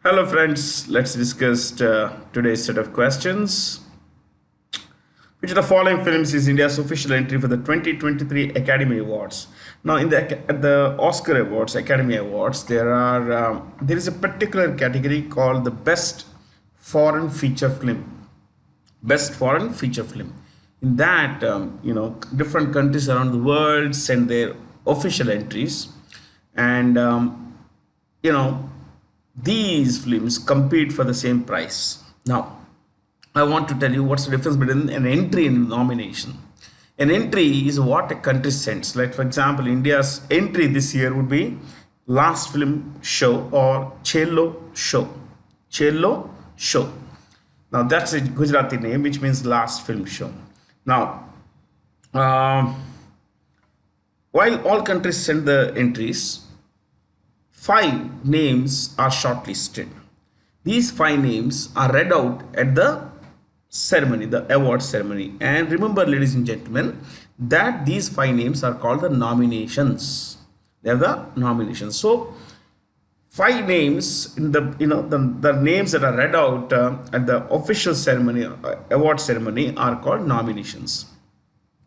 Hello, friends. Let's discuss today's set of questions. Which of the following films is India's official entry for the 2023 Academy Awards? Now, at the Oscar Awards, Academy Awards, there is a particular category called the Best Foreign Feature Film. Best Foreign Feature Film. In that, different countries around the world send their official entries, and you know these films compete for the same prize. Now, I want to tell you what's the difference between an entry and a nomination. An entry is what a country sends. Like, for example, India's entry this year would be Last Film Show or Cello Show. Cello Show. Now, that's a Gujarati name which means last film show. Now, um, while all countries send the entries, five names are shortlisted. These five names are read out at the ceremony, the award ceremony. And remember, ladies and gentlemen, that these five names are called the nominations. They are the nominations. So, five names in the names that are read out at the official ceremony, award ceremony, are called nominations.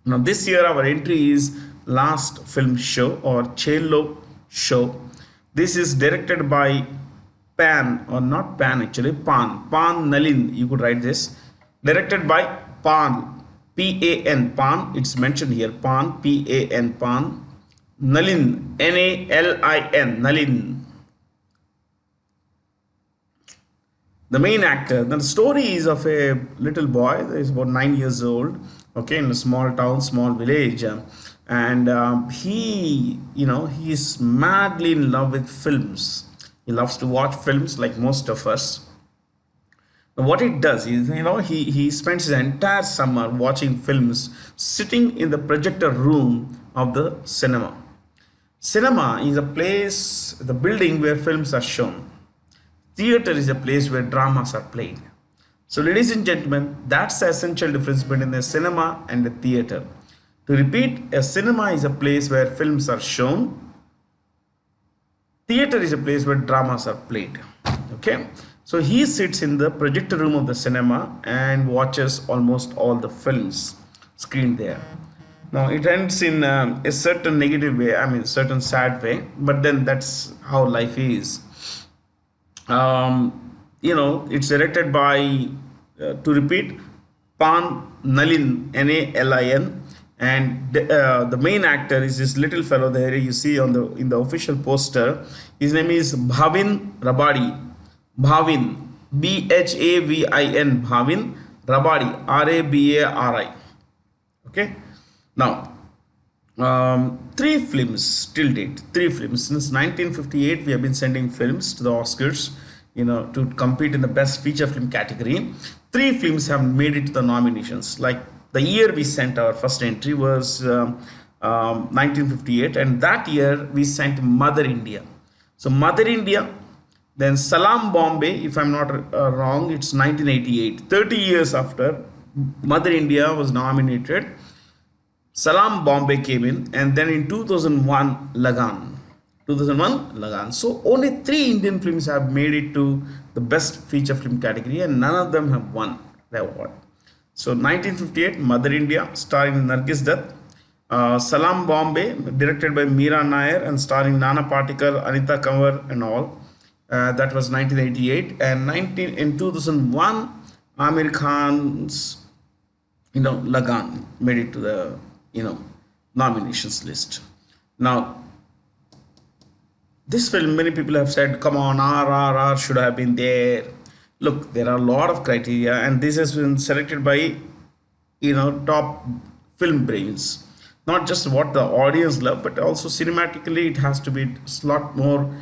Now, this year our entry is Last Film Show or Cello Show. This is directed by Pan, or not Pan actually, Pan Nalin. You could write this. Directed by Pan, Pan, Pan. It's mentioned here, Pan, Pan, Pan. Nalin, Nalin, Nalin. The main actor. The story is of a little boy. He's about 9 years old. Okay, in a small town, small village, and he is madly in love with films. He loves to watch films like most of us. Now, what it does is, he spends his entire summer watching films, sitting in the projector room of the cinema. Cinema is a place, the building where films are shown. Theater is a place where dramas are played. So, ladies and gentlemen, that's the essential difference between a cinema and a theater. To repeat, a cinema is a place where films are shown. Theater is a place where dramas are played. Okay, so he sits in the projector room of the cinema and watches almost all the films screened there. Now it ends in a certain negative way, I mean, certain sad way, but then that's how life is. It's directed by, to repeat, Pan Nalin, Nalin, and the main actor is this little fellow there you see on the in the official poster. His name is Bhavin Rabadi. Bhavin, Bhavin, Bhavin Rabadi, Rabari. Okay. Now, three films till date. Three films since 1958. We have been sending films to the Oscars, to compete in the best feature film category. Three films have made it to the nominations. Like the year we sent our first entry was 1958, and that year we sent Mother India. So Mother India, then Salam Bombay, if I'm not wrong, it's 1988. 30 years after Mother India was nominated, Salam Bombay came in, and then in 2001, Lagan. 2001, Lagan. So only three Indian films have made it to the best feature film category, and none of them have won the award. So 1958, Mother India, starring Nargis Dutt. Salam Bombay, directed by Meera Nair and starring Nana Patekar, Anita Kanwar, and all. That was 1988, and 2001, Amir Khan's Lagan made it to the nominations list. Now, this film, many people have said, come on, RRR should have been there. Look, there are a lot of criteria, and this has been selected by top film brains. Not just what the audience love, but also cinematically it has to be a lot more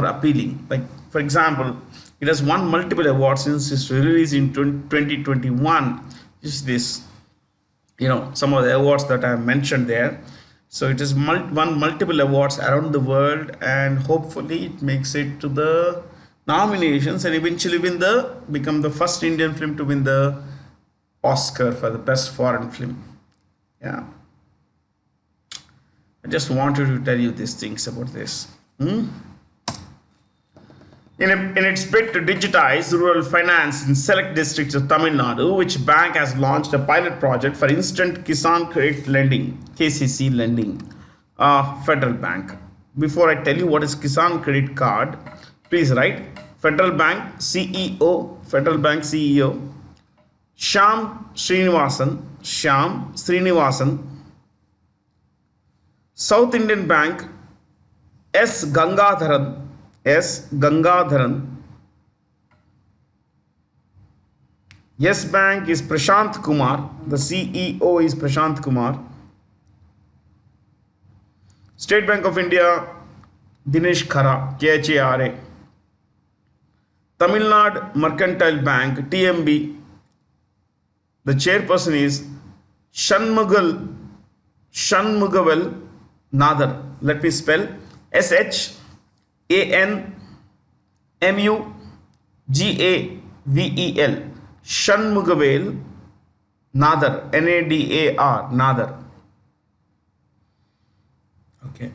appealing. Like, for example, it has won multiple awards since its release in 2021. Just this, some of the awards that I have mentioned there. So it has won multiple awards around the world, and hopefully it makes it to the nominations and eventually become the first Indian film to win the Oscar for the best foreign film. Yeah, I just wanted to tell you these things about this. In its bid to digitize rural finance in select districts of Tamil Nadu, which bank has launched a pilot project for instant Kisan Credit Lending, KCC lending, Federal Bank. Before I tell you what is Kisan Credit Card, please write Federal Bank CEO, Federal Bank CEO, Shyam Srinivasan, South Indian Bank, S. Gangadharan. Yes Bank is Prashant Kumar. The CEO is Prashant Kumar. State Bank of India, Dinesh Khara, KHARA. Tamil Nadu Mercantile Bank, TMB. The chairperson is Shanmugavel Nadar. Let me spell SHANMUGAVEL. Shanmugavel Nadar. NADAR. Nadar. Okay.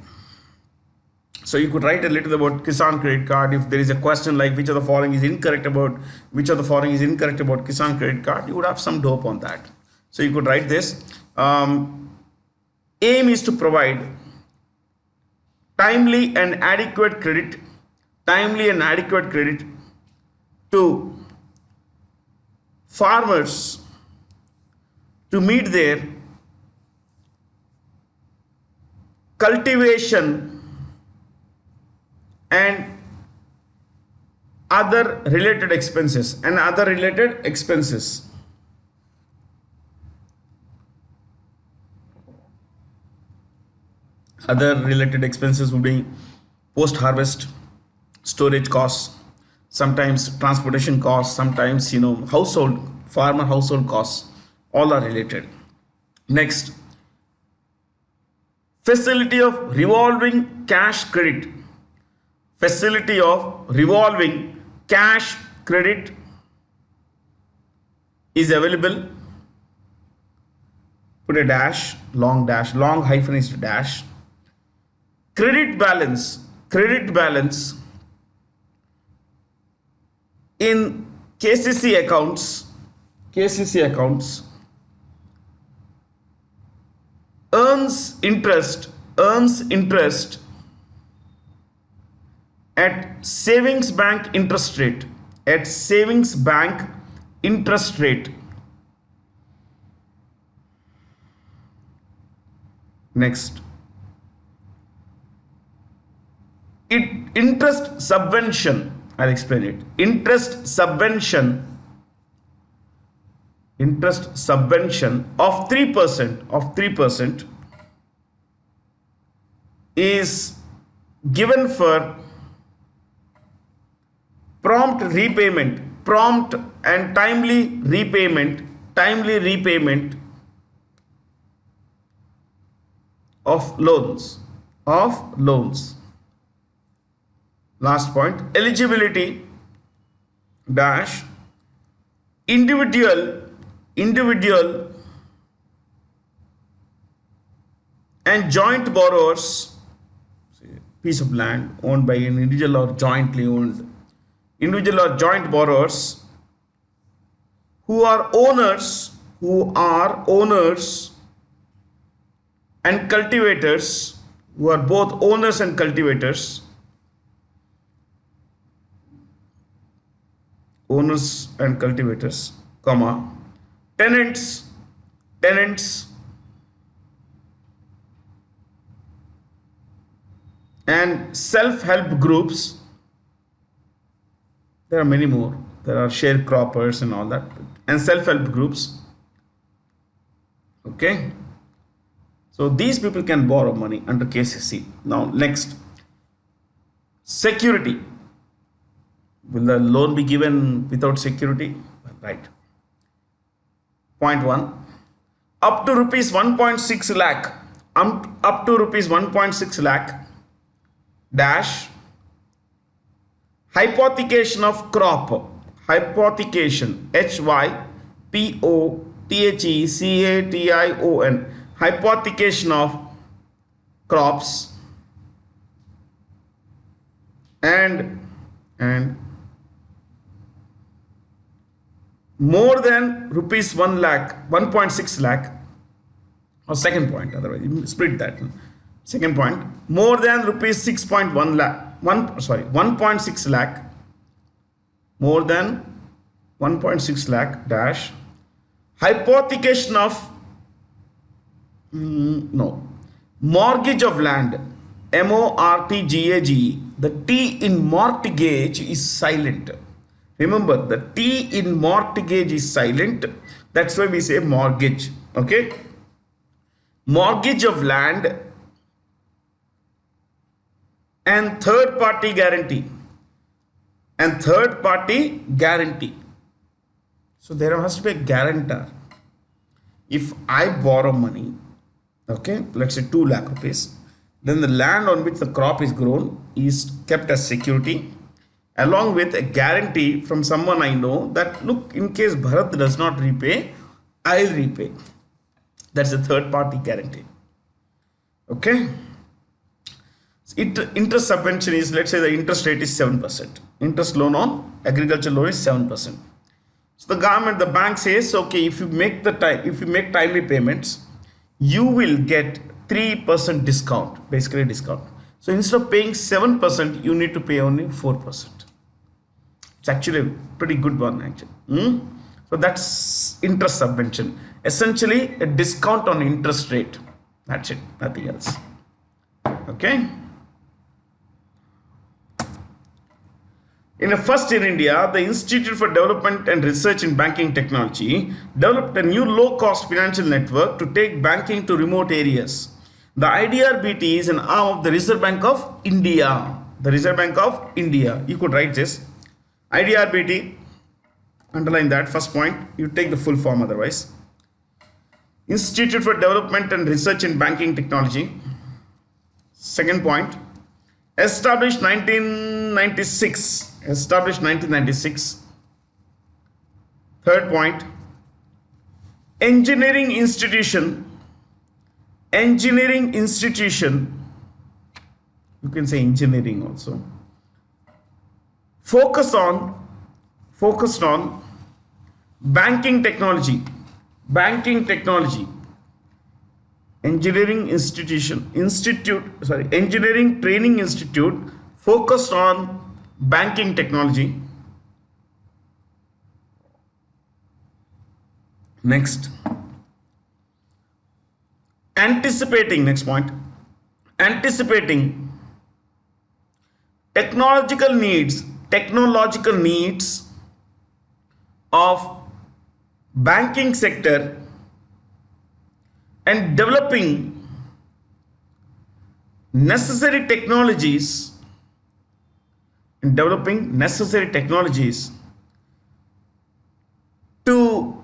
So you could write a little about Kisan Credit Card. If there is a question like which of the following is incorrect about Kisan Credit Card, you would have some dope on that. So you could write this. Aim is to provide timely and adequate credit to farmers to meet their cultivation and other related expenses would be post harvest storage costs, sometimes transportation costs, sometimes farmer household costs, all are related. Next, facility of revolving cash credit is available. Put a dash, long hyphenized dash. Credit balance in KCC accounts earns interest at savings bank interest rate. Next, interest subvention. I'll explain it. Interest subvention of 3% is given for prompt and timely repayment of loans. Last point, eligibility dash individual and joint borrowers, piece of land owned by an individual or joint borrowers who are owners and cultivators, who are both owners and cultivators, comma, tenants and self-help groups. There are many more. There are sharecroppers and all that, and self-help groups. Okay, so these people can borrow money under KCC. Now next, security. Will the loan be given without security? Right. Point 1. Up to rupees 1.6 lakh. Up to rupees 1.6 lakh dash hypothecation of crop. Hypothecation. HYPOTHECATION. Hypothecation of crops and and more than rupees 1 lakh, 1.6 lakh, or second point, otherwise you split that. Second point, more than rupees 6.1 lakh, 1.6 lakh, more than 1.6 lakh dash, hypothecation of, no, mortgage of land, mortgage. The T in mortgage is silent. Remember, the T in mortgage is silent. That's why we say mortgage. Okay. Mortgage of land and third party guarantee. And third party guarantee. So there has to be a guarantor. If I borrow money, okay, let's say 2 lakh rupees, then the land on which the crop is grown is kept as security, along with a guarantee from someone I know that, look, in case Bharat does not repay, I'll repay. That's a third party guarantee. Okay. Interest subvention is, let's say the interest rate is 7%. Interest loan on agriculture loan is 7%. So the government, the bank says, okay, if you make timely payments, you will get 3% discount, basically discount. So instead of paying 7%, you need to pay only 4%. It's actually a pretty good one, actually. So that's interest subvention. Essentially a discount on interest rate. That's it, nothing else. Okay. First in India, the Institute for Development and Research in Banking Technology developed a new low-cost financial network to take banking to remote areas. The IDRBT is an arm of the Reserve Bank of India. The Reserve Bank of India. You could write this. IDRBT, underline that first point. You take the full form otherwise. Institute for Development and Research in Banking Technology. Second point. Established 1996. Established 1996. Third point. Engineering institution. Engineering institution. You can say engineering also. Focused on banking technology. Banking technology. Engineering engineering training institute focused on banking technology. Next, anticipating, next point, anticipating technological needs of banking sector and developing necessary technologies to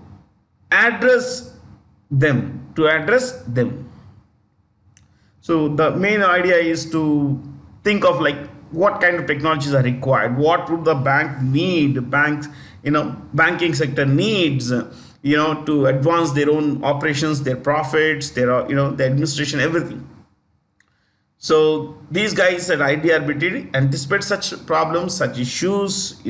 address them. So the main idea is to think of like what kind of technologies are required, what would the banking sector needs, to advance their own operations, their profits, their administration, everything. So these guys at IDRBT anticipate such problems, such issues,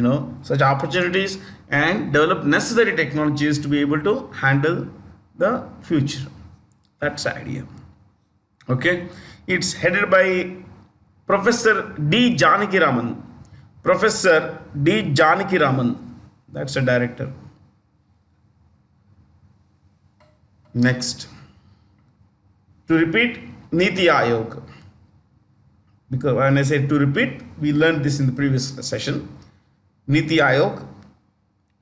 such opportunities, and develop necessary technologies to be able to handle the future. That's the idea. Okay, it's headed by Professor D. Janakiraman. Professor D. Janakiraman. That's the director. Next, to repeat, Niti Aayog. Because when I say to repeat, we learned this in the previous session. Niti Aayog.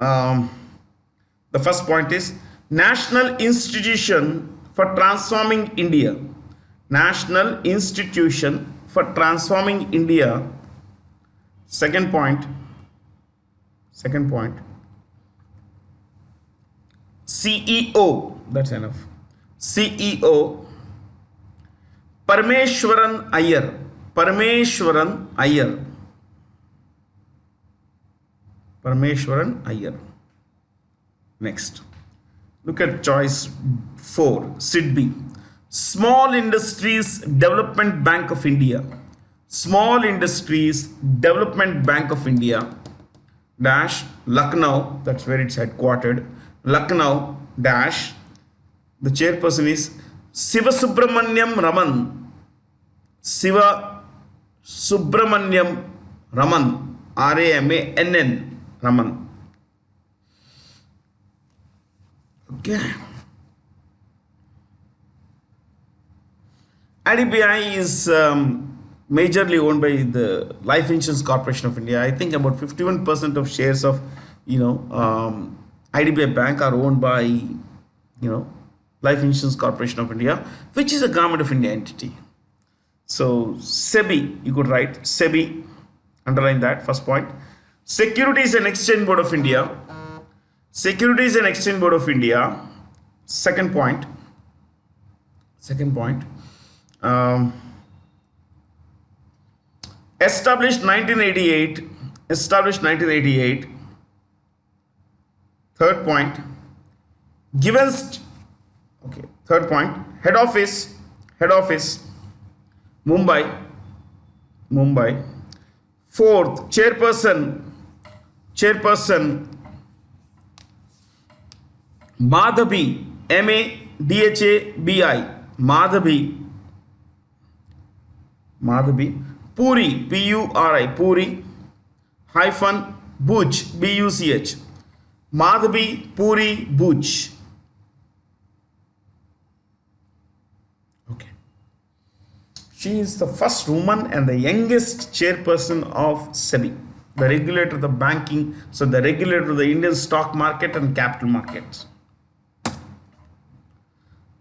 The first point is National Institution for Transforming India. National Institution for Transforming India. Second point. CEO. That's enough. CEO. Parameswaran Iyer. Next, look at choice 4, SIDBI, Small Industries Development Bank of India. Small Industries Development Bank of India dash Lucknow, that's where it's headquartered, Lucknow dash, the chairperson is Siva Subramaniam Raman, Siva Subramaniam Raman, Ramann, Raman. Okay. IDBI is majorly owned by the Life Insurance Corporation of India. I think about 51% of shares of, IDBI Bank are owned by, Life Insurance Corporation of India, which is a Government of India entity. So SEBI, you could write SEBI, underline that first point. Securities and Exchange Board of India. Securities and Exchange Board of India. Second point. Established 1988. Established 1988. Third point. Third point. Head office. Mumbai. Fourth. Chairperson. Madhabi. Madhabi. Puri. Puri. Puri. Hyphen. Buch. Buch. Madhabi Puri Buch. Okay. She is the first woman and the youngest chairperson of SEBI, the regulator of the banking, so the regulator of the Indian stock market and capital markets.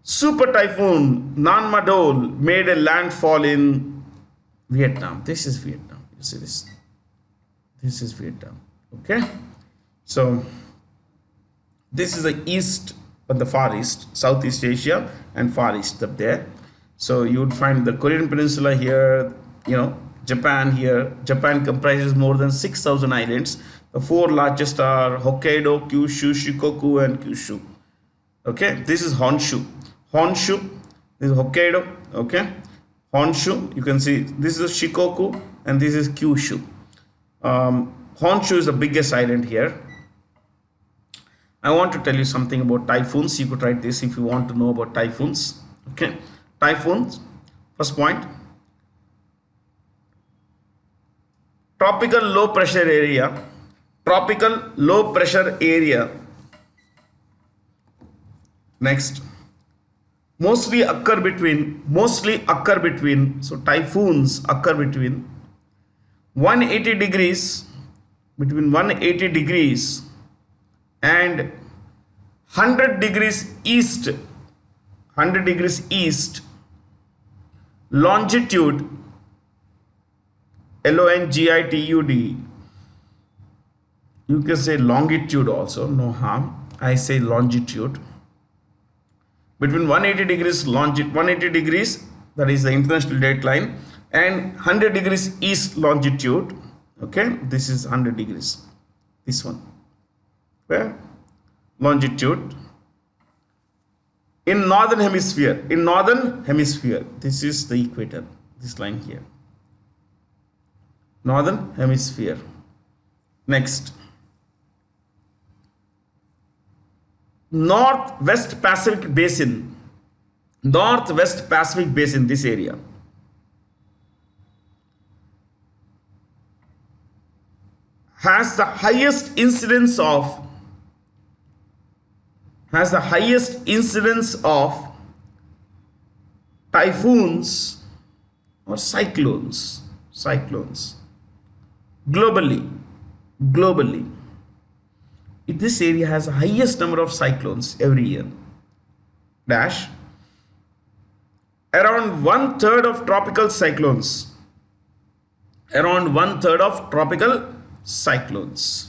Super typhoon Nanmadol made a landfall in Vietnam. This is Vietnam. You see this? This is Vietnam. Okay. So this is the east, but the far east, Southeast Asia and far east up there. So you would find the Korean Peninsula here, Japan here. Japan comprises more than 6,000 islands. The four largest are Hokkaido, Kyushu, Shikoku, and Kyushu. Okay, this is Honshu. This is Hokkaido. Okay, Honshu. You can see this is Shikoku and this is Kyushu. Honshu is the biggest island here. I want to tell you something about typhoons. You could write this if you want to know about typhoons. Okay, typhoons. First point. Tropical low pressure area. Tropical low pressure area. Next. Mostly occur between. So typhoons occur between 180 degrees. Between 180 degrees and 100 degrees east. 100 degrees east. Longitude. LONGITUD. You can say longitude also, no harm. I say longitude. Between 180 degrees longitude, 180 degrees, that is the international date line, and 100 degrees east longitude. Okay, this is 100 degrees. This one. Where? Longitude. In northern hemisphere. This is the equator. This line here. Northern hemisphere. Next. Northwest Pacific Basin. This area. Has the highest incidence of typhoons or cyclones globally. This area has the highest number of cyclones every year. Dash. Around 1/3 of tropical cyclones.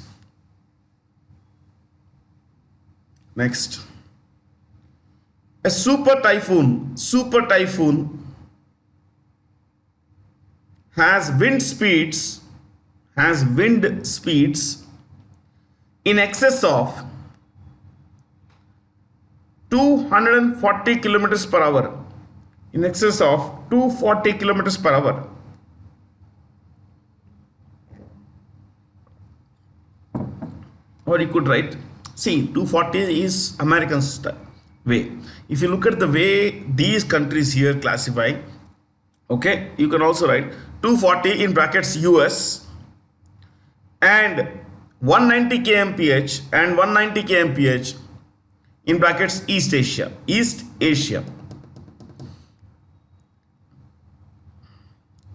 Next. A super typhoon has wind speeds in excess of 240 kilometers per hour. or you could write, see, 240 is American style way. If you look at the way these countries here classify, okay, you can also write 240 in brackets US and 190 kmph and 190 kmph in brackets East Asia.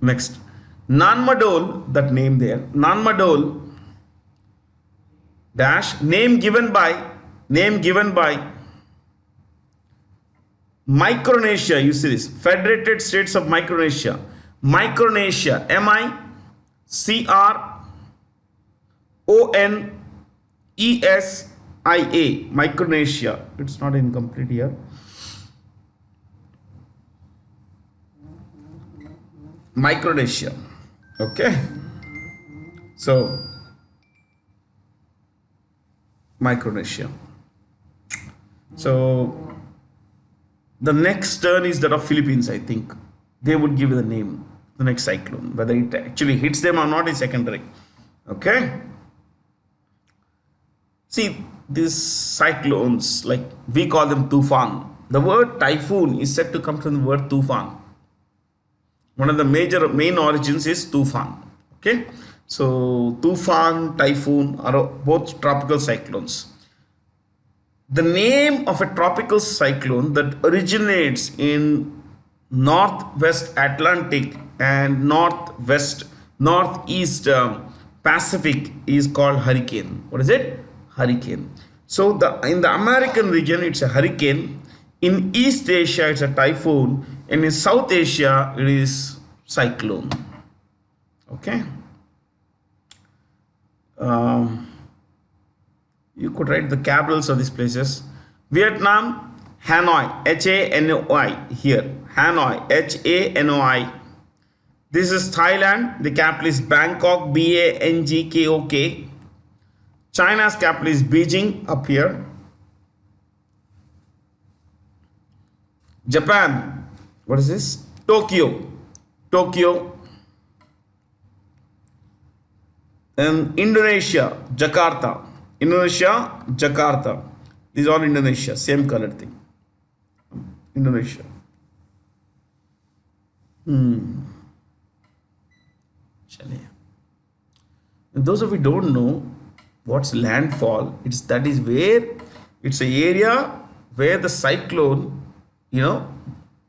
Next, Nanmadol, that name there, Nanmadol dash name given by Micronesia. You see this, Federated States of Micronesia, MICRONESIA, Micronesia. It's not incomplete here. Micronesia. Okay, so Micronesia. So the next turn is that of Philippines. I think they would give the name, the next cyclone. Whether it actually hits them or not is secondary. Okay, see, these cyclones, like we call them tufan. The word typhoon is said to come from the word tufan. One of the main origins is tufan. Okay, so tufan, typhoon are both tropical cyclones. The name of a tropical cyclone that originates in northwest Atlantic and northeast Pacific is called hurricane. What is it? Hurricane. So in the American region it's a hurricane, in East Asia it's a typhoon, and in South Asia it is cyclone. Okay. You could write the capitals of these places. Vietnam, Hanoi, Hanoi here. Hanoi, Hanoi. This is Thailand. The capital is Bangkok, Bangkok. China's capital is Beijing up here. Japan, what is this? Tokyo. And Indonesia, Jakarta. These are Indonesia, same color thing. Indonesia. And those of you don't know what's landfall, it's a area where the cyclone,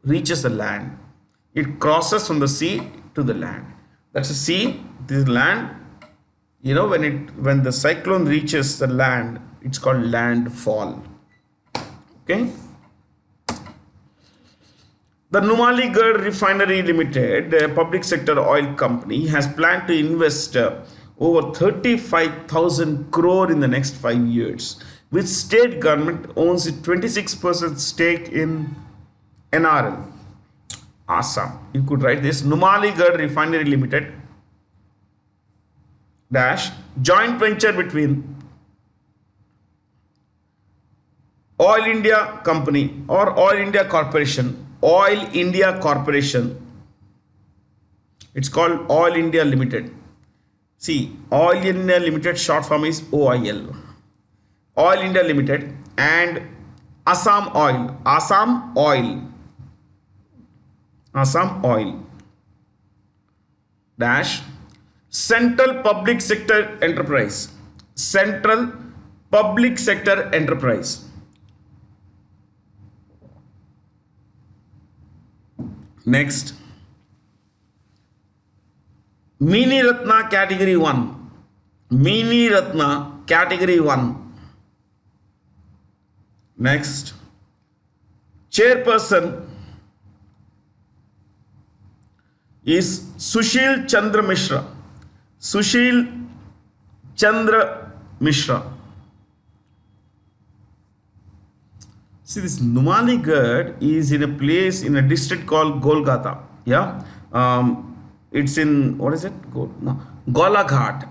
reaches the land. It crosses from the sea to the land. That's the sea. This is land. When the cyclone reaches the land, it's called landfall. Okay. The Numaligarh Refinery Limited, a public sector oil company, has planned to invest over 35,000 crore in the next 5 years, which state government owns a 26% stake in NRL. Assam. You could write this, Numaligarh Refinery Limited dash joint venture between Oil India Company or Oil India Corporation. It's called Oil India Limited. See, Oil India Limited short form is OIL. Oil India Limited and Assam Oil dash Central Public Sector Enterprise. Next, Mini Ratna Category 1. Next, chairperson is Sushil Chandra Mishra. See, this Numaligarh is in a place in a district called Golgata. Yeah. It's in, what is it? Golaghat.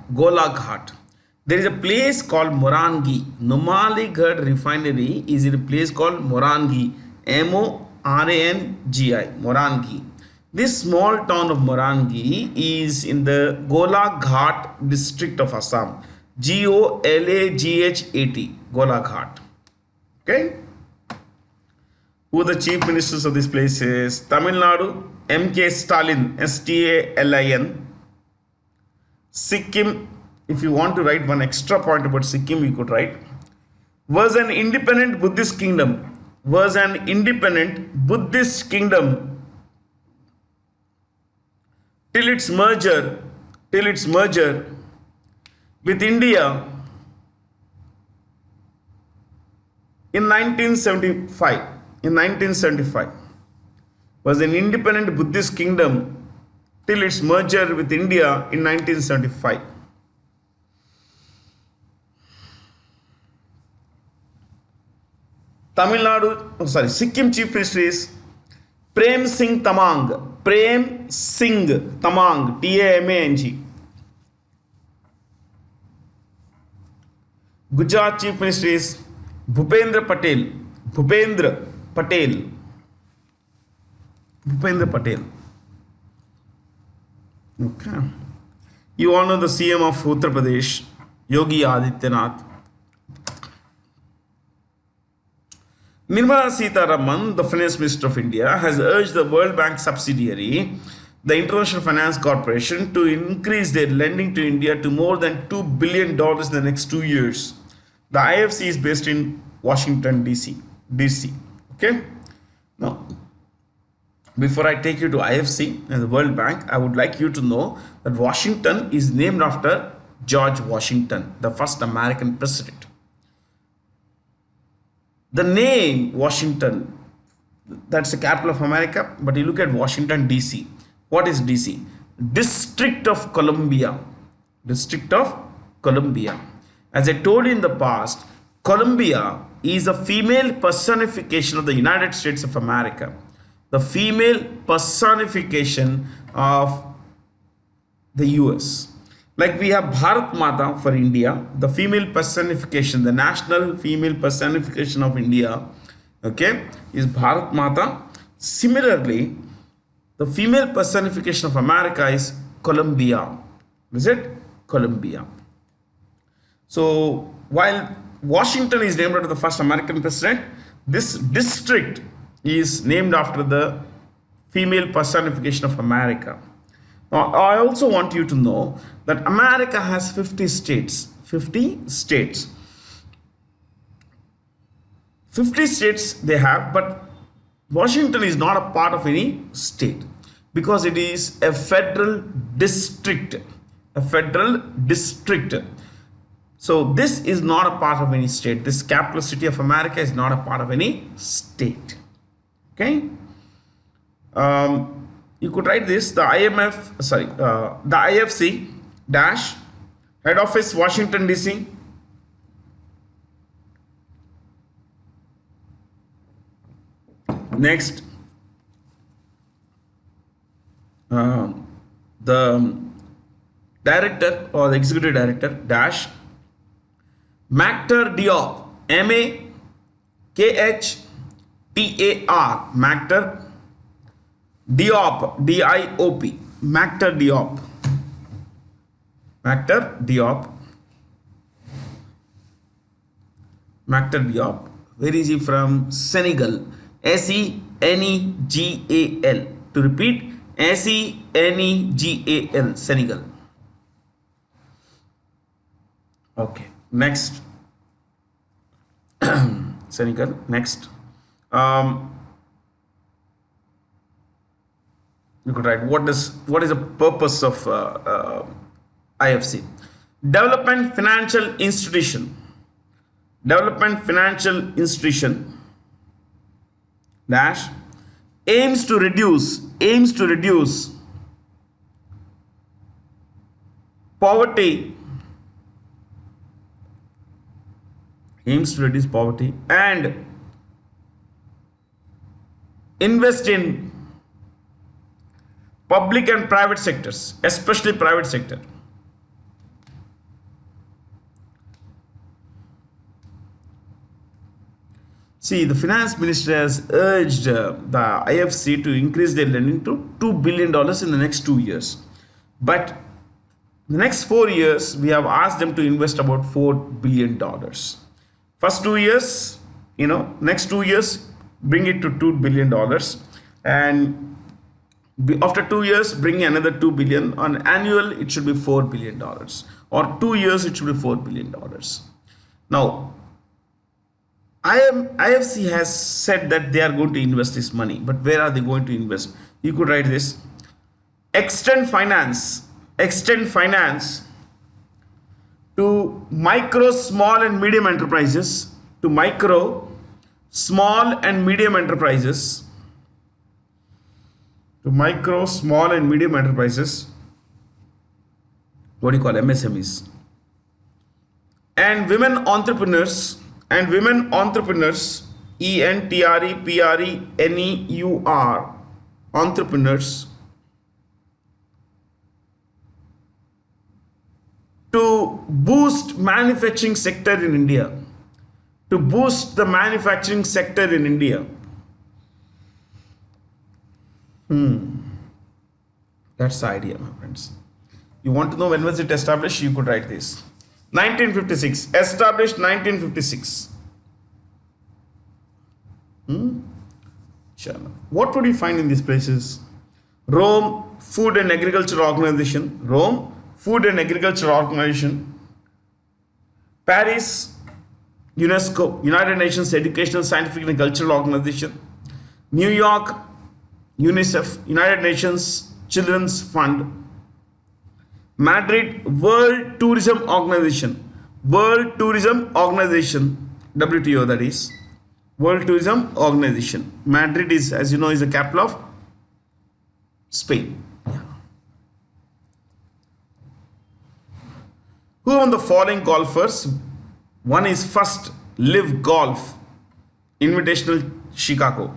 There is a place called Morangi. Numaligarh Refinery is in a place called Morangi. Morangi. Morangi. This small town of Morangi is in the Golaghat district of Assam. Golaghat. Golaghat. Okay. Who are the chief ministers of this place is Tamil Nadu, M.K. Stalin, Stalin. Sikkim, if you want to write one extra point about Sikkim, you could write, was an independent Buddhist kingdom. Was an independent Buddhist kingdom till its merger with India in 1975. In 1975, was an independent Buddhist kingdom till its merger with India in 1975. Sikkim Chief Minister is Prem Singh Tamang. Prem Singh Tamang. Tamang. Gujarat Chief Minister is Bhupendra Patel. Bhupendra Patel. Okay. You all know the CM of Uttar Pradesh, Yogi Adityanath. Nirmala Sitharaman, the Finance Minister of India, has urged the World Bank subsidiary, the International Finance Corporation, to increase their lending to India to more than $2 billion in the next 2 years. The IFC is based in Washington, D.C. Okay. Now, before I take you to IFC and the World Bank, I would like you to know that Washington is named after George Washington, the first American president. The name Washington, that's the capital of America, but you look at Washington, D.C. What is D.C.? District of Columbia. District of Columbia. As I told you in the past, Columbia is a female personification of the United States of America. The female personification of the US. Like we have Bharat Mata for India, the female personification, the national female personification of India, okay, is Bharat Mata. Similarly, the female personification of America is Columbia. Is it? Columbia. So while Washington is named after the first American president, this district is named after the female personification of America. Now, I also want you to know that America has 50 states. 50 states. 50 states they have, but Washington is not a part of any state because it is a federal district. A federal district. So this is not a part of any state. This capital city of America is not a part of any state. Okay. You could write this, the IFC dash head office Washington DC. Next, the director or the executive director dash Mactar Diop, MAKHTAR, Mactar Diop, DIOP, Mactar Diop. Mactar Diop. Mactar Diop. Where is he from? Senegal. SENEGAL. To repeat, SENEGAL. Senegal. Okay. Next. Senegal. Next. You could write what is the purpose of IFC? Development Financial Institution. Development Financial Institution dash aims to reduce poverty and invest in public and private sectors, especially private sector. See, the finance minister has urged the IFC to increase their lending to $2 billion in the next 2 years. But The next 4 years, we have asked them to invest about $4 billion. First 2 years, next 2 years, bring it to $2 billion, and after 2 years, bring another 2 billion. On annual, it should be $4 billion, or 2 years, it should be $4 billion. Now, IFC has said that they are going to invest this money, but where are they going to invest? You could write this: extend finance to micro, small, and medium enterprises, to micro, small, and medium enterprises, to micro, small, and medium enterprises. What do you call MSMEs? And women entrepreneurs, ENTREPRENEUR, entrepreneurs, to boost manufacturing sector in India. To boost the manufacturing sector in India. That's the idea, my friends. You want to know when was it established? You could write this. 1956. Established 1956. What would you find in these places? Rome Food and Agriculture Organization. Rome Food and Agriculture Organization. Paris, UNESCO, United Nations Educational, Scientific and Cultural Organization. New York, UNICEF, United Nations Children's Fund. Madrid, World Tourism Organization. World Tourism Organization, WTO, that is. World Tourism Organization. Madrid is, as you know, is the capital of Spain. Who won the following golfers? One is first Live Golf Invitational Chicago.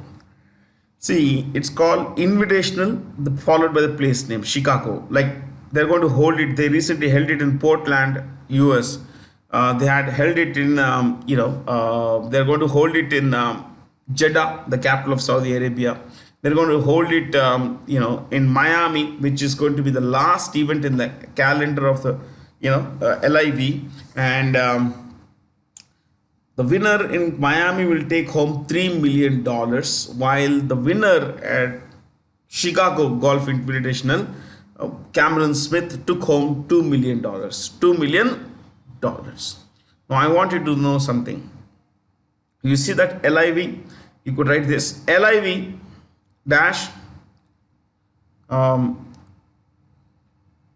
See, it's called Invitational, followed by the place name Chicago. Like they're going to hold it. They recently held it in Portland, US. They had held it in, they're going to hold it in Jeddah, the capital of Saudi Arabia. They're going to hold it, in Miami, which is going to be the last event in the calendar of the, LIV. And the winner in Miami will take home $3 million, while the winner at Chicago Golf Invitational, Cameron Smith, took home $2 million. $2 million. Now I want you to know something. You see that LIV? You could write this: LIV dash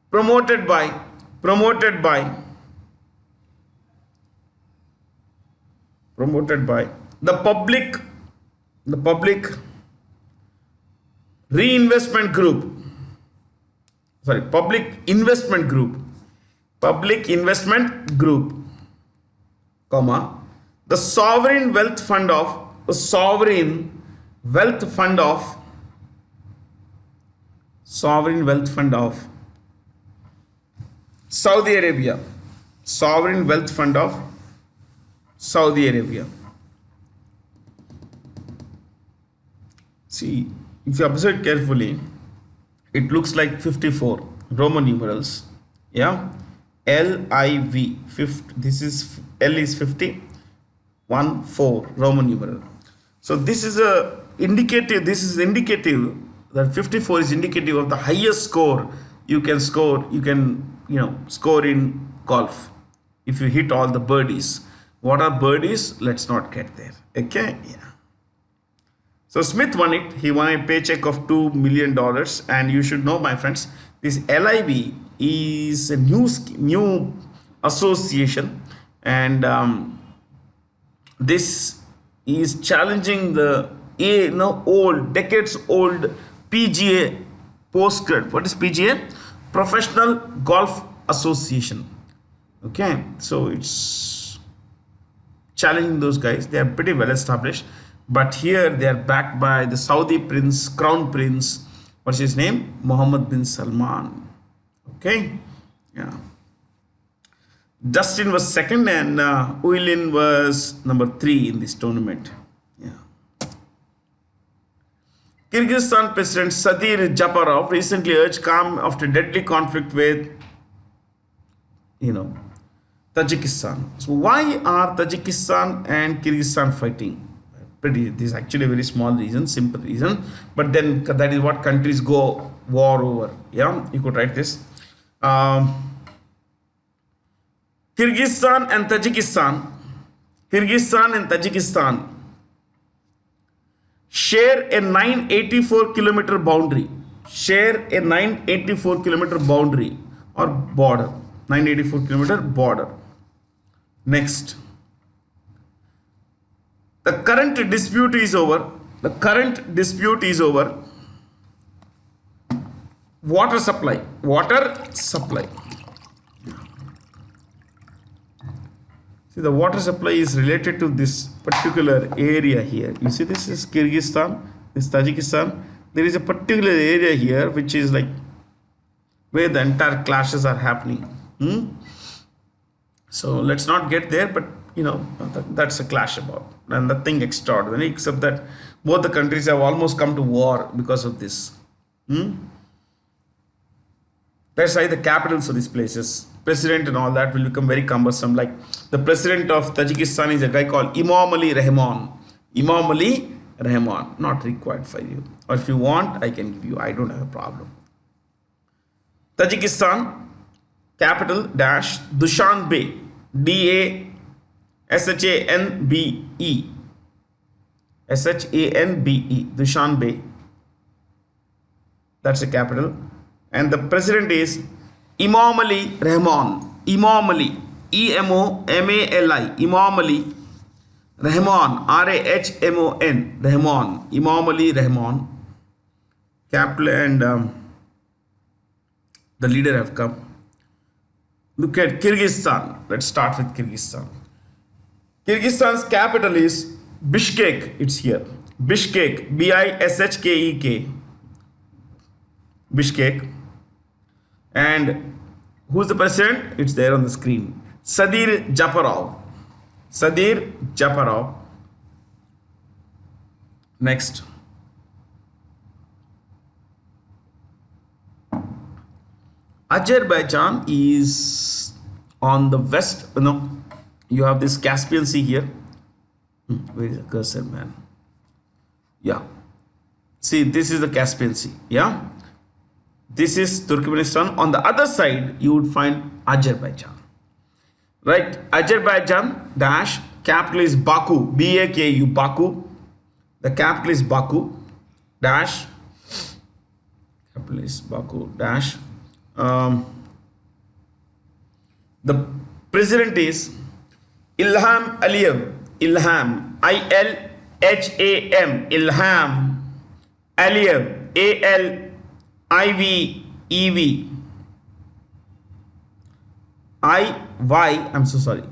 promoted by the public reinvestment group. Public investment group, comma, the sovereign wealth fund of Saudi Arabia. Sovereign wealth fund of Saudi Arabia. See, if you observe carefully, it looks like 54 Roman numerals. Yeah, LIV. This is L is 50, 1 4 Roman numeral. So this is indicative that 54 is indicative of the highest score you can score. You can score in golf if you hit all the birdies. What are birdies? Let's not get there. Okay, yeah. So Smith won it. He won a paycheck of $2 million, and you should know, my friends, this LIV is a new association, and this is challenging the decades old PGA postgrad. What is PGA? Professional Golf Association. Okay, so it's challenging those guys. They are pretty well established, but here they are backed by the Saudi Crown Prince. What's his name? Mohammed bin Salman. Okay, yeah. Dustin was second, and Uilin was number 3 in this tournament. Yeah. Kyrgyzstan President Sadir Japarov recently urged calm after deadly conflict with you know, Tajikistan. So why are Tajikistan and Kyrgyzstan fighting? Pretty. This is actually a very small reason, simple reason, but then that is what countries go war over. Yeah, you could write this. Um, Kyrgyzstan and Tajikistan, Kyrgyzstan and Tajikistan share a 984-kilometer boundary. Share a 984-kilometer boundary or border. 984-kilometer border. Next. The current dispute is over. The current dispute is over. Water supply. Water supply. See, the water supply is related to this particular area here. You see, this is Kyrgyzstan, this is Tajikistan. There is a particular area here which is like where the entire clashes are happening. So let's not get there, but you know, that's a clash about, and nothing extraordinary except that both the countries have almost come to war because of this. That's why the capitals of these places, president and all that, will become very cumbersome. Like the president of Tajikistan is a guy called Imam Ali Rahman. Imam Ali Rahman, not required for you. Or if you want, I can give you. I don't have a problem. Tajikistan, capital dash Dushanbe. Dushanbe. Shanbe. Dushanbe. That's the capital. And the president is Imam Ali Rahman. Imam Ali. Emomali. Imam Ali Rahman. Rahmon. Rahman. Imam Ali Rahman. Capital and the leader have come. Look at Kyrgyzstan. Let's start with Kyrgyzstan. Kyrgyzstan's capital is Bishkek. It's here. Bishkek. Bishkek. Bishkek. And who's the president? It's there on the screen. Sadir Japarov. Sadir Japarov. Next. Azerbaijan is on the west. No, you have this Caspian Sea here. Where is the cursor, man? Yeah. See, this is the Caspian Sea. Yeah. This is Turkmenistan. On the other side, you would find Azerbaijan. Right? Azerbaijan dash capital is Baku. Baku. Baku. The capital is Baku dash. Capital is Baku dash. The president is Ilham Aliyev. Ilham. Ilham. Ilham Aliyev. Aliyev. I'm so sorry.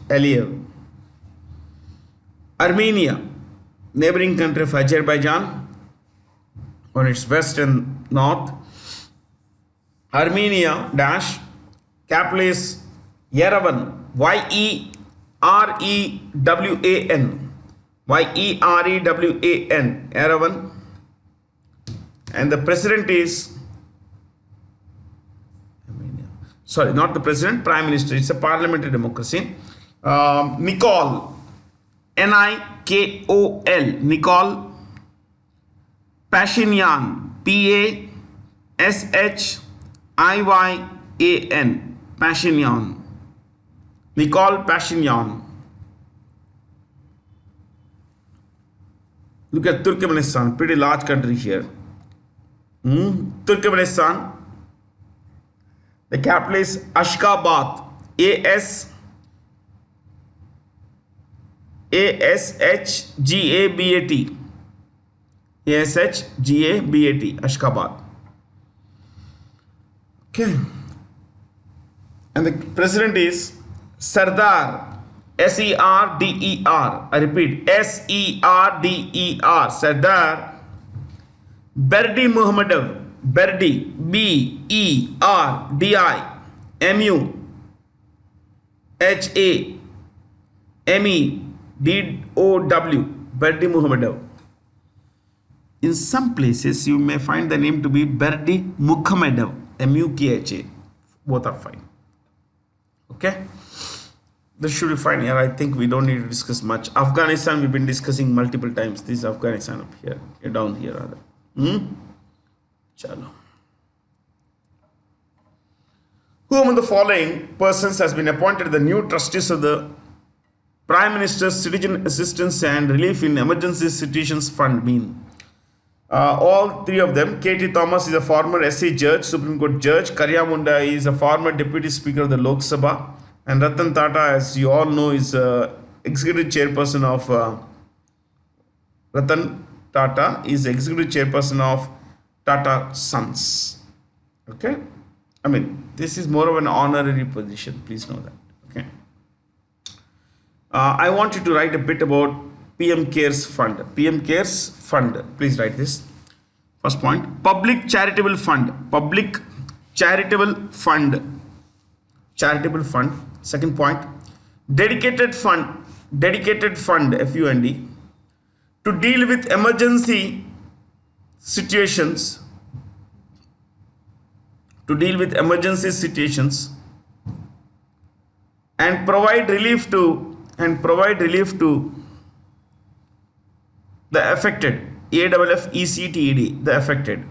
Aliyeh. Armenia, neighboring country of Azerbaijan, on its west and north. Armenia dash capital is Yerevan. Yerewan. Yerevan. And the president is, sorry, not the president, prime minister. It's a parliamentary democracy. Nikol. Nikol. Nikol Pashinyan. Pashiyan. Pashinyan. Nikol Pashinyan. Look at Turkmenistan, pretty large country here. Turkmenistan, the capital is Ashgabat. Ashgabat. Ashgabat. Ashgabat. Okay. And the president is Sardar. Ser. I repeat, Ser. Sardar Berdi Muhammadov. Berdi. Berdi. Muhammedov. Berdi Muhammadov. In some places, you may find the name to be Berdi Mukhamedov, Mukha. Both are fine. Okay. This should be fine here. I think we don't need to discuss much. Afghanistan, we've been discussing multiple times. This is Afghanistan up here. Down here rather. Chalo. Who among the following persons has been appointed the new trustees of the Prime Minister's Citizen Assistance and Relief in Emergency Situations Fund? All three of them. K.T. Thomas is a former SC judge, Supreme Court judge. Karya Munda is a former deputy speaker of the Lok Sabha. And Ratan Tata, as you all know, is executive chairperson of Ratan Tata is executive chairperson of Tata Sons. Okay, I mean this is more of an honorary position. Please know that. Okay, I want you to write a bit about PM Cares Fund. PM Cares Fund. Please write this. First point: Public Charitable Fund. Public Charitable Fund. Charitable Fund. Second point, dedicated fund, FUND, to deal with emergency situations, and provide relief to the affected, AFFECTED, the affected.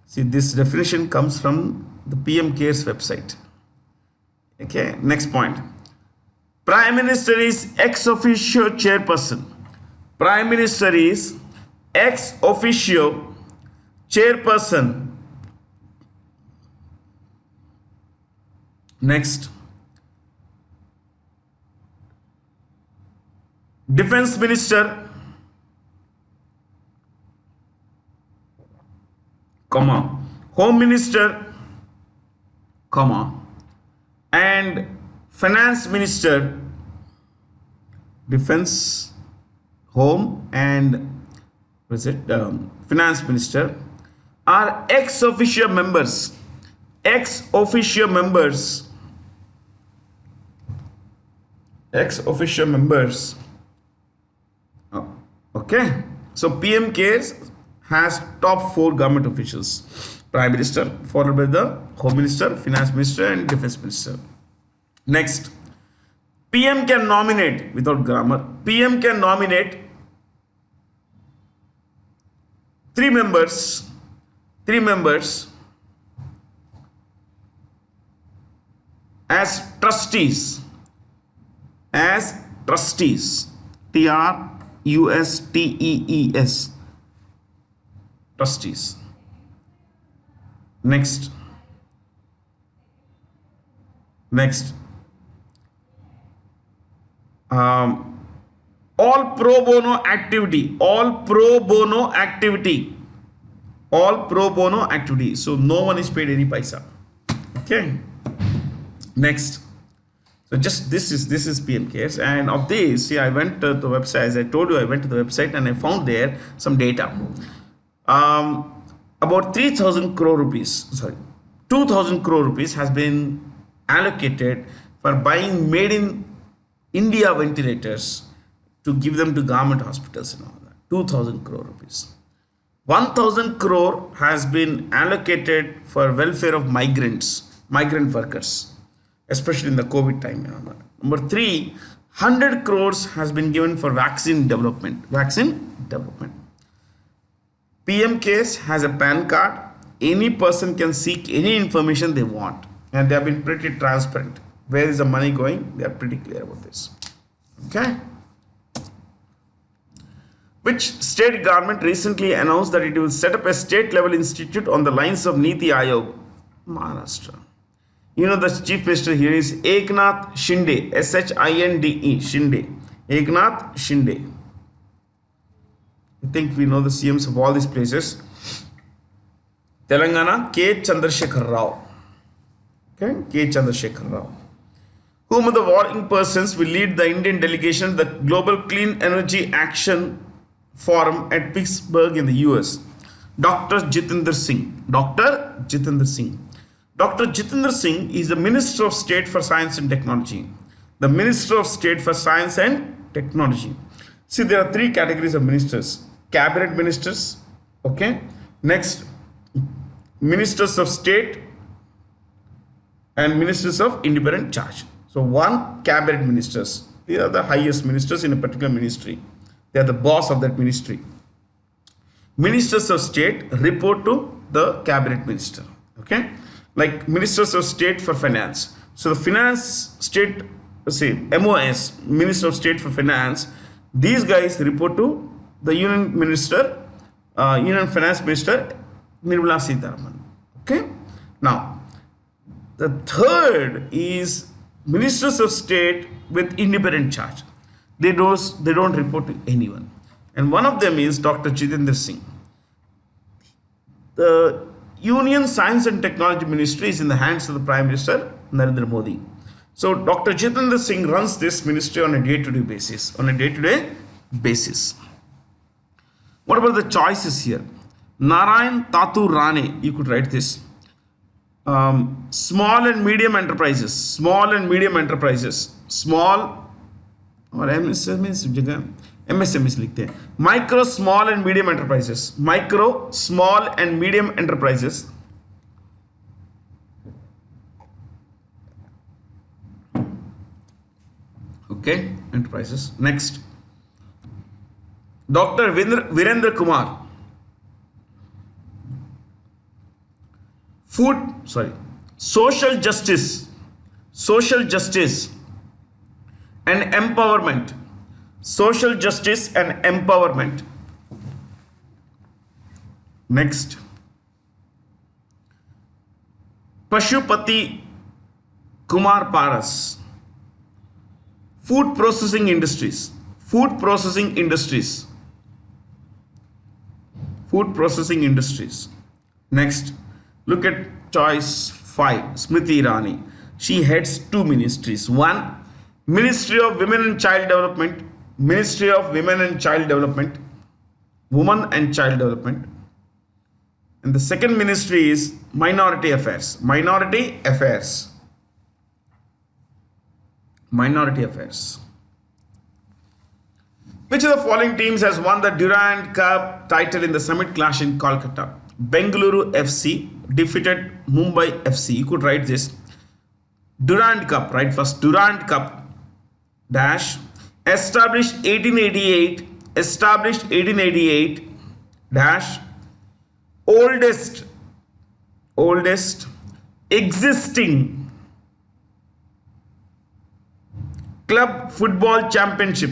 See, this definition comes from the PM Cares website. Okay, next point. Prime Minister is ex officio chairperson. Prime Minister is ex officio chairperson. Next. Defense Minister, comma, Home Minister, comma, and Finance Minister, Defense, Home, and Finance Minister are ex officio members. Ex officio members. Ex officio members. Okay. So PM Cares has top 4 government officials. Prime Minister, followed by the Home Minister, Finance Minister, and Defense Minister. Next, PM can nominate, without grammar, PM can nominate 3 members as trustees, TRUSTEES, trustees. Next, all pro bono activity, so no one is paid any paisa. Okay. Next, so just this is PM Cares, and of this, see, I went to the website. As I told you, I went to the website and I found there some data. About 3,000 crore rupees, 2,000 crore rupees has been allocated for buying made in India ventilators to give them to government hospitals and all that. 2,000 crore rupees. 1,000 crore has been allocated for welfare of migrant workers, especially in the COVID time. Number 3, 100 crores has been given for vaccine development. PM Cares has a PAN card. Any person can seek any information they want, and they have been pretty transparent. Where is the money going? They are pretty clear about this. Okay. Which state government recently announced that it will set up a state-level institute on the lines of Niti Aayog? Maharashtra. You know, the chief minister here is Eknath Shinde, SHINDE, Shinde. Eknath Shinde. I think we know the CMs of all these places. Telangana, K. Chandrasekhar Rao. Okay, K. Chandrasekhar Rao. Whom of the following persons will lead the Indian delegation to the Global Clean Energy Action Forum at Pittsburgh in the US? Dr. Jitendra Singh. Dr. Jitendra Singh is the Minister of State for Science and Technology. The Minister of State for Science and technology. See, there are three categories of ministers: cabinet ministers, okay, next ministers of state, and ministers of independent charge. So one, cabinet ministers. They are the highest ministers in a particular ministry. They are the boss of that ministry. Ministers of state report to the cabinet minister. Okay, like ministers of state for finance. So the finance state, say MOS, Minister of State for Finance, these guys report to the Union Minister, Union Finance Minister Nirmala Sitharaman. Okay, now the third is ministers of state with independent charge. They don't report to anyone, and one of them is Dr. Jitendra Singh. The Union Science and Technology Ministry is in the hands of the Prime Minister Narendra Modi. So Dr. Jitendra Singh runs this ministry on a day-to-day basis. What about the choices here? Narayan Tatu Rane, you could write this. Small and medium enterprises. Small और MSMEs जगह MSMEs लिखते हैं. Micro, small and medium enterprises. Micro, small and medium enterprises. Okay, enterprises. Next, Dr. Virendra Kumar. Social justice and empowerment. Social justice and empowerment. Next, Pashupati Kumar Paras. Food processing industries. Next, look at choice 5, Smriti Irani. She heads two ministries. One, Ministry of Women and Child Development. Women and Child Development. And the second ministry is Minority Affairs. Which of the following teams has won the Durand Cup title in the Summit Clash in Kolkata? Bengaluru FC defeated Mumbai FC. You could write this. Durand Cup, right? First, Durand Cup dash established 1888 dash oldest existing club football championship.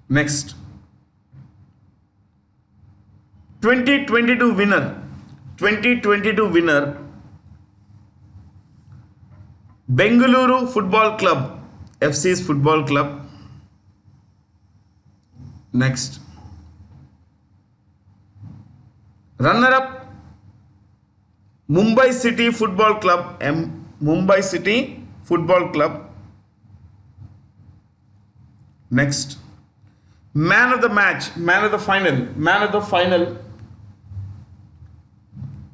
Next, 2022 winner. Bengaluru Football Club, FC's football club. Next, runner up Mumbai City Football Club. Next, man of the final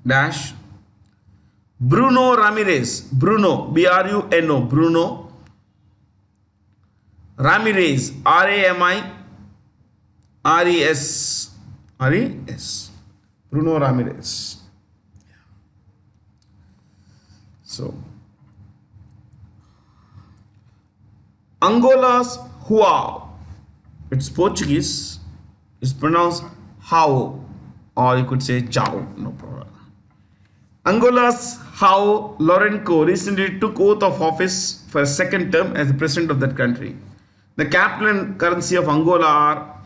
dash Bruno Ramirez. Bruno Ramirez, RAMIRES. Bruno Ramirez. So, Angola's João. It's Portuguese. It's pronounced how, or you could say Jao. No problem. Angola's João Lourenço recently took oath of office for a second term as the president of that country. The capital and currency of Angola are,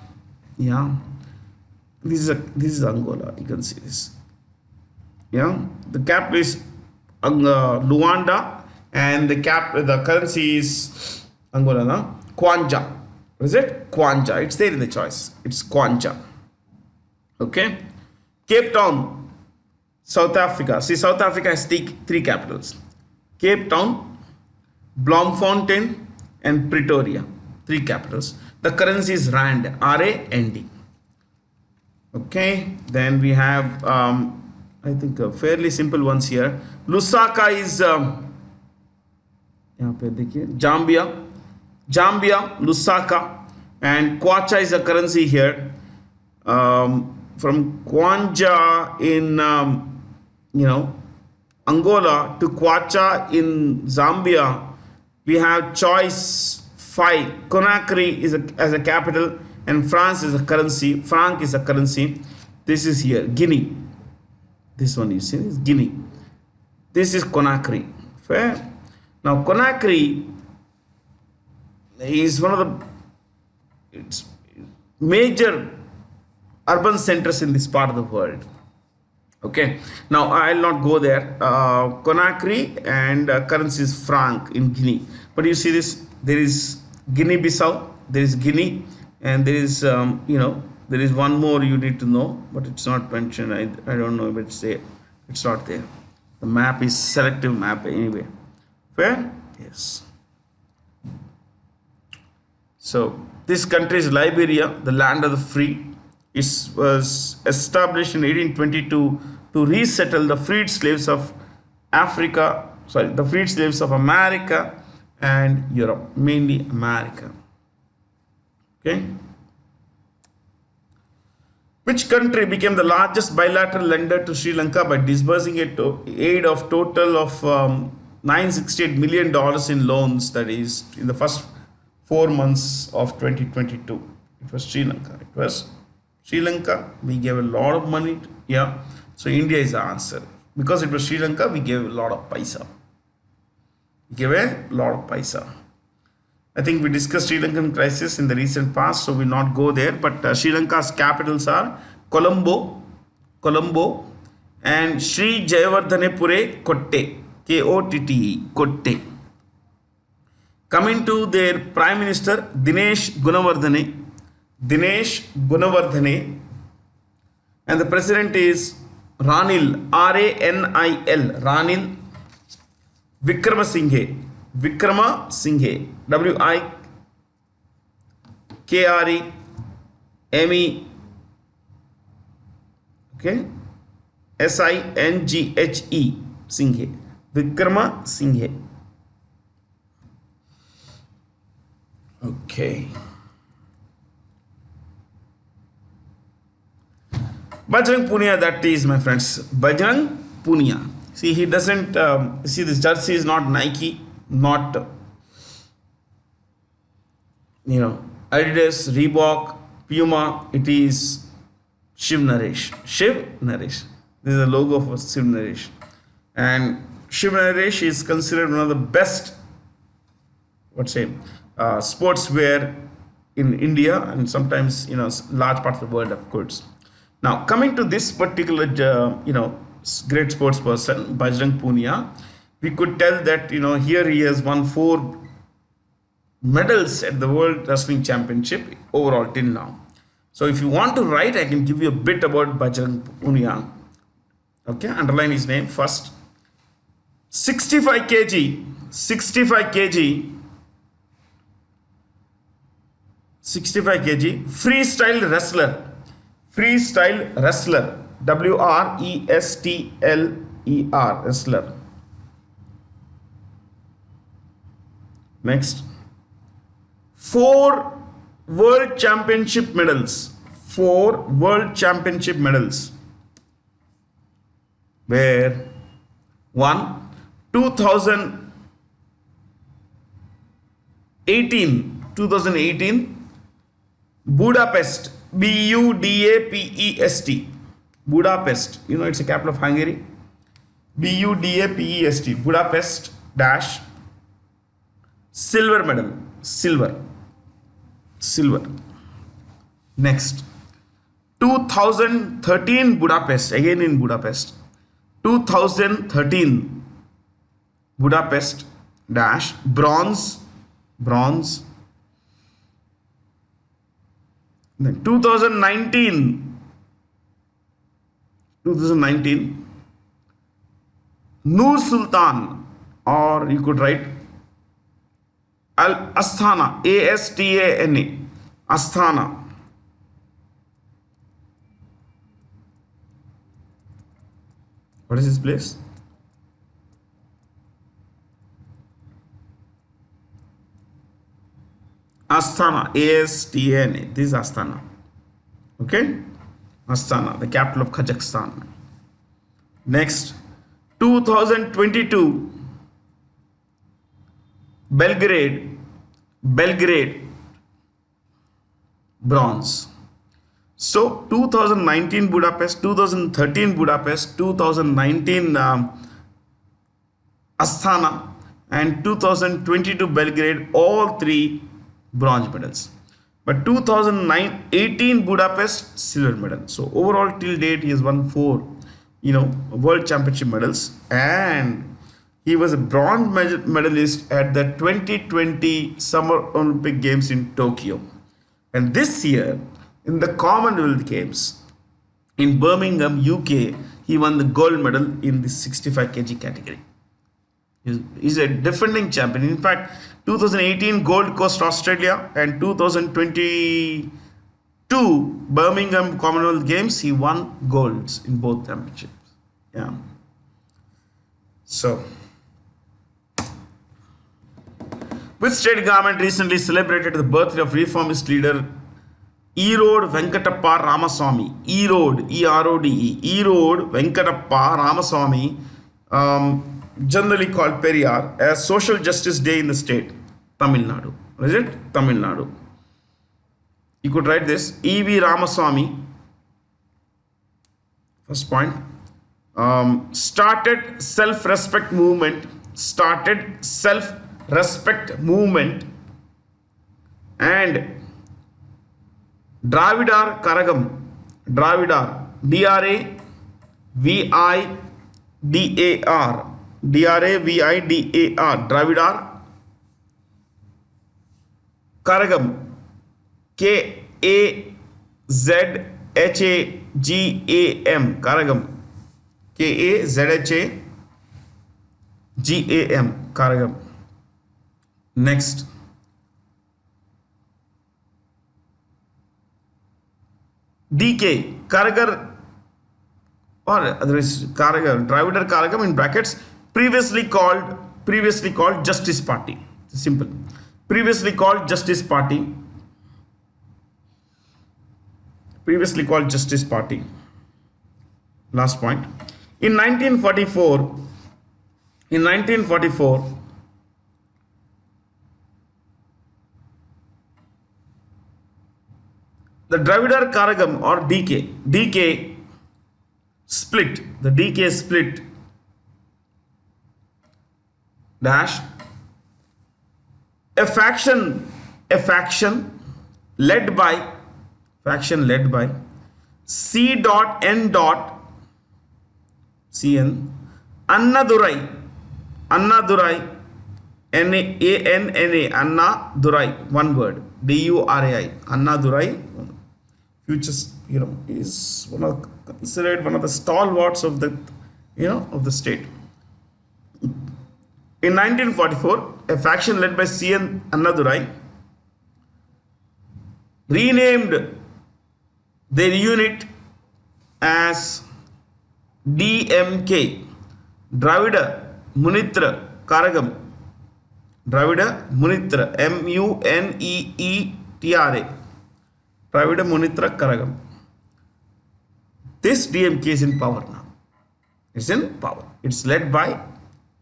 this is Angola. You can see this. The capital is Luanda, and the currency is Angola. No? Kwanja. What is it? Kwanja. It's there in the choice. It's Kwanja. Okay. Cape Town, South Africa. See, South Africa has three capitals: Cape Town, Bloemfontein, and Pretoria. Three capitals. The currency is Rand. RAND. Okay. Then we have I think fairly simple ones here. Lusaka is यहाँ पे देखिए Zambia, Lusaka, and Kwacha is a currency here. From Kwanja in Angola to Kwacha in Zambia, we have choice 5. Conakry is as a capital, and France is a currency. Franc is a currency. This is here Guinea. This one you see is Guinea. This is Conakry. Fair. Now Conakry is one of the major urban centers in this part of the world. Okay, now I'll not go there. Conakry and currency is franc in Guinea. But you see this, there is Guinea-Bissau, there is Guinea, and there is there is one more you need to know, but it's not mentioned. I don't know if it's there. It's not there. The map is selective map anyway. Fair? Yes. So this country is Liberia, the land of the free. It was established in 1822 to resettle the freed slaves of the freed slaves of America and Europe, mainly America. Okay. Which country became the largest bilateral lender to Sri Lanka by disbursing aid of total of $968 million in loans, that is, in the first 4 months of 2022. It was Sri Lanka. It was Sri Lanka. We gave a lot of money. Yeah. So India is the answer. Because it was Sri Lanka, we gave a lot of paisa. We gave a lot of paisa. I think we discussed Sri Lankan crisis in the recent past, so we'll not go there. But Sri Lanka's capitals are Colombo, and Sri Jayawardhanepure Kotte, Kotte, Kotte. Coming to their Prime Minister, Dinesh Gunawardene, and the President is Ranil, Ranil, Ranil Wickramasinghe, Wikremesinghe, okay, Singhe, Singhe, Wickramasinghe. Okay. Bajrang Punia, that is, my friends, Bajrang Punia. See, he doesn't, see, this jersey is not Nike, not, Adidas, Reebok, Puma. It is Shiv Naresh. This is the logo for Shiv Naresh. And Shiv Naresh is considered one of the best, sportswear in India, and sometimes, large parts of the world, of course. Now, coming to this particular, great sports person, Bajrang Punia, we could tell that, here he has won 4 medals at the World Wrestling Championship overall till now. So, if you want to write, I can give you a bit about Bajrang Punia. Okay, underline his name first. 65 kg, freestyle wrestler, WRESTLER, wrestler. Next, 4 world championship medals, where 1, 2018, Budapest, Budapest, Budapest, it's a capital of Hungary. Budapest, Budapest dash, silver medal, silver. Next, 2013 Budapest, again in Budapest, 2013 Budapest dash, bronze. Then 2019 Nur Sultan, or you could write Astana, Astana, Astana. What is this place? Astana, A-S-T-A-N-A. This is Astana. Okay? Astana, the capital of Kazakhstan. Next, 2022, Belgrade, bronze. So 2019 Budapest, 2013 Budapest, 2019 Astana, and 2022 Belgrade, all three bronze medals. But 2018 Budapest, silver medal. So overall till date he has won 4, world championship medals, and he was a bronze medalist at the 2020 Summer Olympic Games in Tokyo. And this year, in the Commonwealth Games in Birmingham, UK, he won the gold medal in the 65 kg category. He's a defending champion. In fact, 2018 Gold Coast, Australia, and 2022 Birmingham Commonwealth Games, he won golds in both championships. Yeah. So, which state government recently celebrated the birthday of reformist leader Erode Venkatappa Ramaswamy? Erode, E-R-O-D-E, Erode Venkatappa Ramaswamy, generally called Periyar, as Social Justice Day in the state? Tamil Nadu. Is it? Tamil Nadu. You could write this. E.V. Ramaswamy, first point, started self-respect movement, and Dravidar Karagam, Dravidar, Dravidar Karagam, K-A-Z-H-A-G-A-M, Karagam, K-A-Z-H-A-G-A-M, Karagam. Next, DK, Karagar, or otherwise Karagar, Dravidar Karagam in brackets, previously called Justice Party. Simple. Previously called Justice Party. Last point. In 1944, the Dravidar Karagam or DK split. The DK split dash a faction led by C.N. Annadurai, N-A-N-N-A, Annadurai, one word, D-U-R-A-I, Annadurai, which is, is considered one of the stalwarts of the, of the state. In 1944, a faction led by C.N. Annadurai renamed their unit as DMK, Dravida Munitra Karagam, M-U-N-E-E-T-R-A, Dravida Munitra Karagam. This DMK is in power now. It's in power. It's led by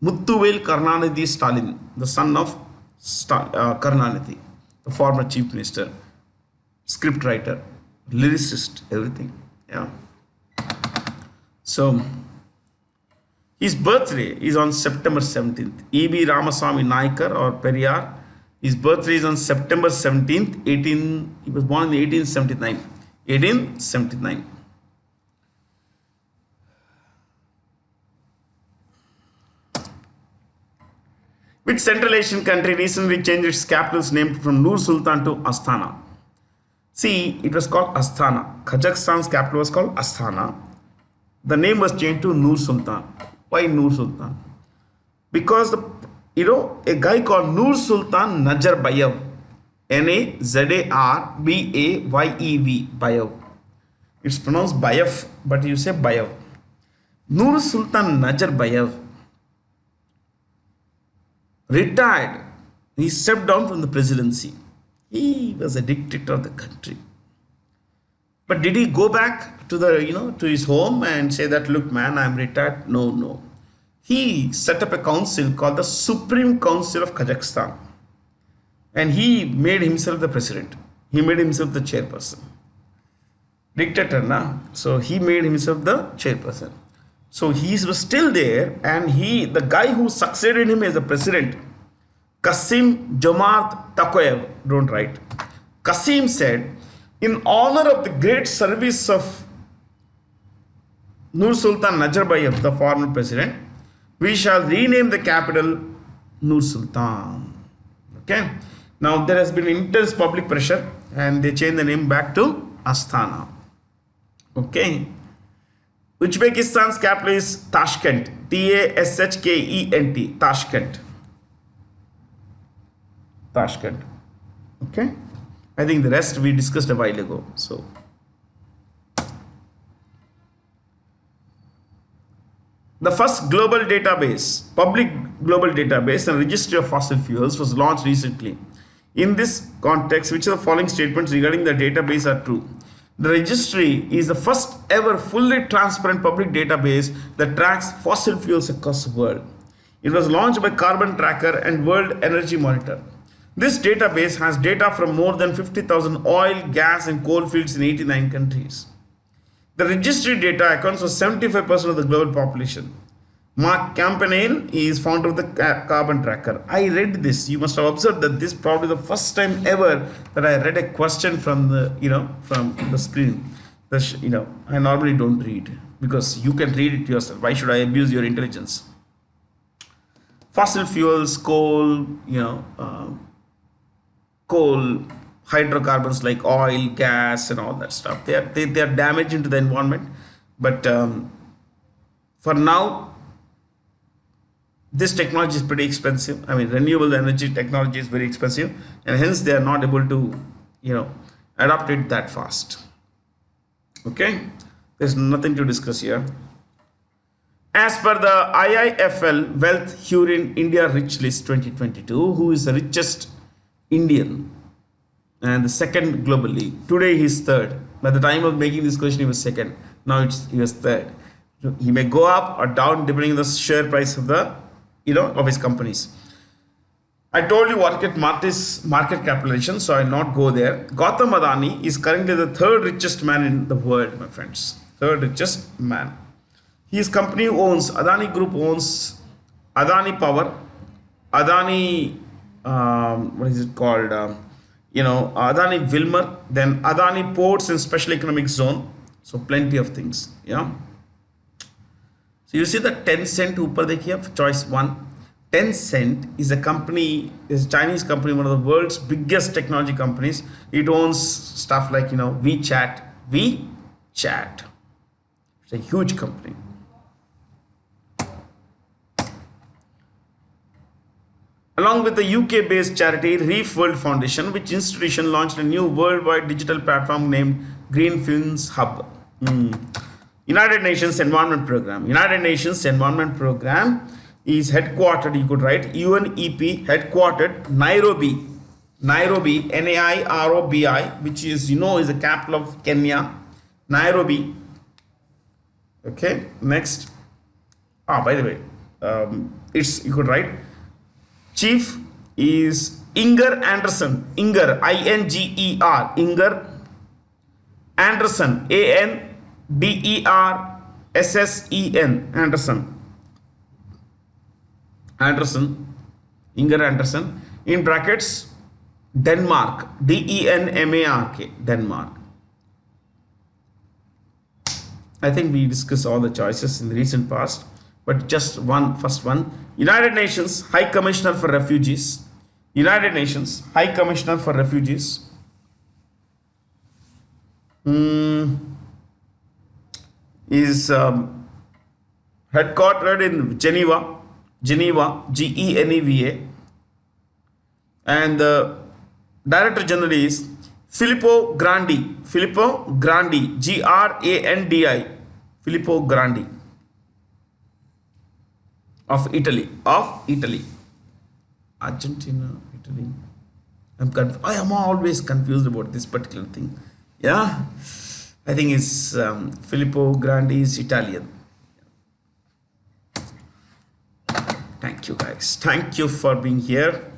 Muthuvel Karunanidhi Stalin, the son of Karunanidhi, the former chief minister, script writer, lyricist, everything. Yeah. So, his birthday is on September 17th. E.B. Ramaswamy Naikar or Periyar. His birthday is on September 17th, he was born in 1879. Which Central Asian country recently changed its capital's name from Nur Sultan to Astana? See, it was called Astana. Kazakhstan's capital was called Astana. The name was changed to Nur Sultan. Why Nur Sultan? Because a guy called Nur Sultan Nazarbayev, Nazarbayev, Bayev. It's pronounced Bayev, but you say Bayev. Nur Sultan Nazarbayev retired. He stepped down from the presidency. He was a dictator of the country. But did he go back to the to his home and say that, look man, I'm retired? No, no. He set up a council called the Supreme Council of Kazakhstan. And he made himself the president. He made himself the chairperson. Dictator na. So he made himself the chairperson. So he was still there, and the guy who succeeded him as the president, Kasim Jomart Tokayev, don't write. Kasim said, in honor of the great service of Nur Sultan Nazarbayev, the former president, we shall rename the capital Nur Sultan. Okay. Now there has been intense public pressure, and they changed the name back to Astana. Okay. Uzbekistan's capital is Tashkent. Tashkent. Tashkent. Tashkent. Okay. I think the rest we discussed a while ago. So, the first global database, public global database and registry of fossil fuels was launched recently. In this context, which of the following statements regarding the database are true? The registry is the first ever fully transparent public database that tracks fossil fuels across the world. It was launched by Carbon Tracker and World Energy Monitor. This database has data from more than 50,000 oil, gas, and coal fields in 89 countries. The registry data accounts for 75% of the global population. Mark Campanale is founder of the Carbon Tracker. I read this. You must have observed that this is probably the first time ever that I read a question from the from the screen. I normally don't read because you can read it yourself. Why should I abuse your intelligence? Fossil fuels, coal, coal, hydrocarbons like oil, gas, and all that stuff. They are damaging to the environment. But for now, this technology is pretty expensive. I mean, renewable energy technology is very expensive, and hence they are not able to, adopt it that fast. Okay, there's nothing to discuss here. As per the IIFL Wealth Hurun India Rich List 2022, who is the richest Indian and the second globally? Today he's third. By the time of making this question, he was second. Now he was third. He may go up or down depending on the share price of the of his companies. I told you what market capitalization, so I'll not go there. Gautam Adani is currently the third richest man in the world, my friends. Third richest man. His company owns, Adani Group owns Adani Power, Adani, what is it called? Adani Wilmar, then Adani Ports and Special Economic Zone. So plenty of things. Yeah. So you see the Tencent ऊपर देखिए choice 1. Tencent is a company, is a Chinese company, one of the world's biggest technology companies. It owns stuff like WeChat. It's a huge company. Along with the UK-based charity Reef World Foundation, which institution launched a new worldwide digital platform named Green Films Hub. United Nations Environment Program. United Nations Environment Program is headquartered, you could write UNEP, headquartered Nairobi, Nairobi, which is, is the capital of Kenya, Nairobi. Okay, next. By the way, you could write chief is Inger Andersen. Inger, I-N-G-E-R, Inger Andersen, A-N-D-E-R-S-S-E-N, Andersen, Inger Andersen, in brackets, Denmark, D-E-N-M-A-R-K, Denmark. I think we discussed all the choices in the recent past, but just first one. United Nations High Commissioner for Refugees. United Nations High Commissioner for Refugees. Is headquartered in Geneva, Geneva, and the Director General is Filippo Grandi, Grandi, Filippo Grandi. Of Italy. Of Italy. Argentina, Italy. I am always confused about this particular thing. Yeah, I think it's Filippo Grandi is Italian. Thank you guys. Thank you for being here.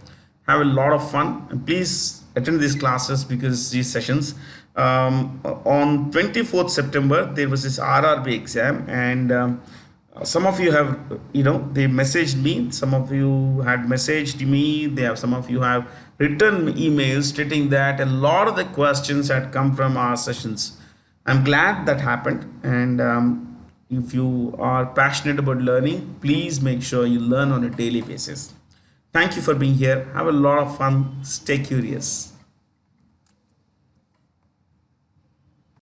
Have a lot of fun and please attend these classes because these sessions. On 24th September there was this RRB exam and some of you have they messaged me. Some of you had messaged me. They have some of you have written emails stating that a lot of the questions had come from our sessions. I'm glad that happened and if you are passionate about learning, please make sure you learn on a daily basis. Thank you for being here. Have a lot of fun. Stay curious.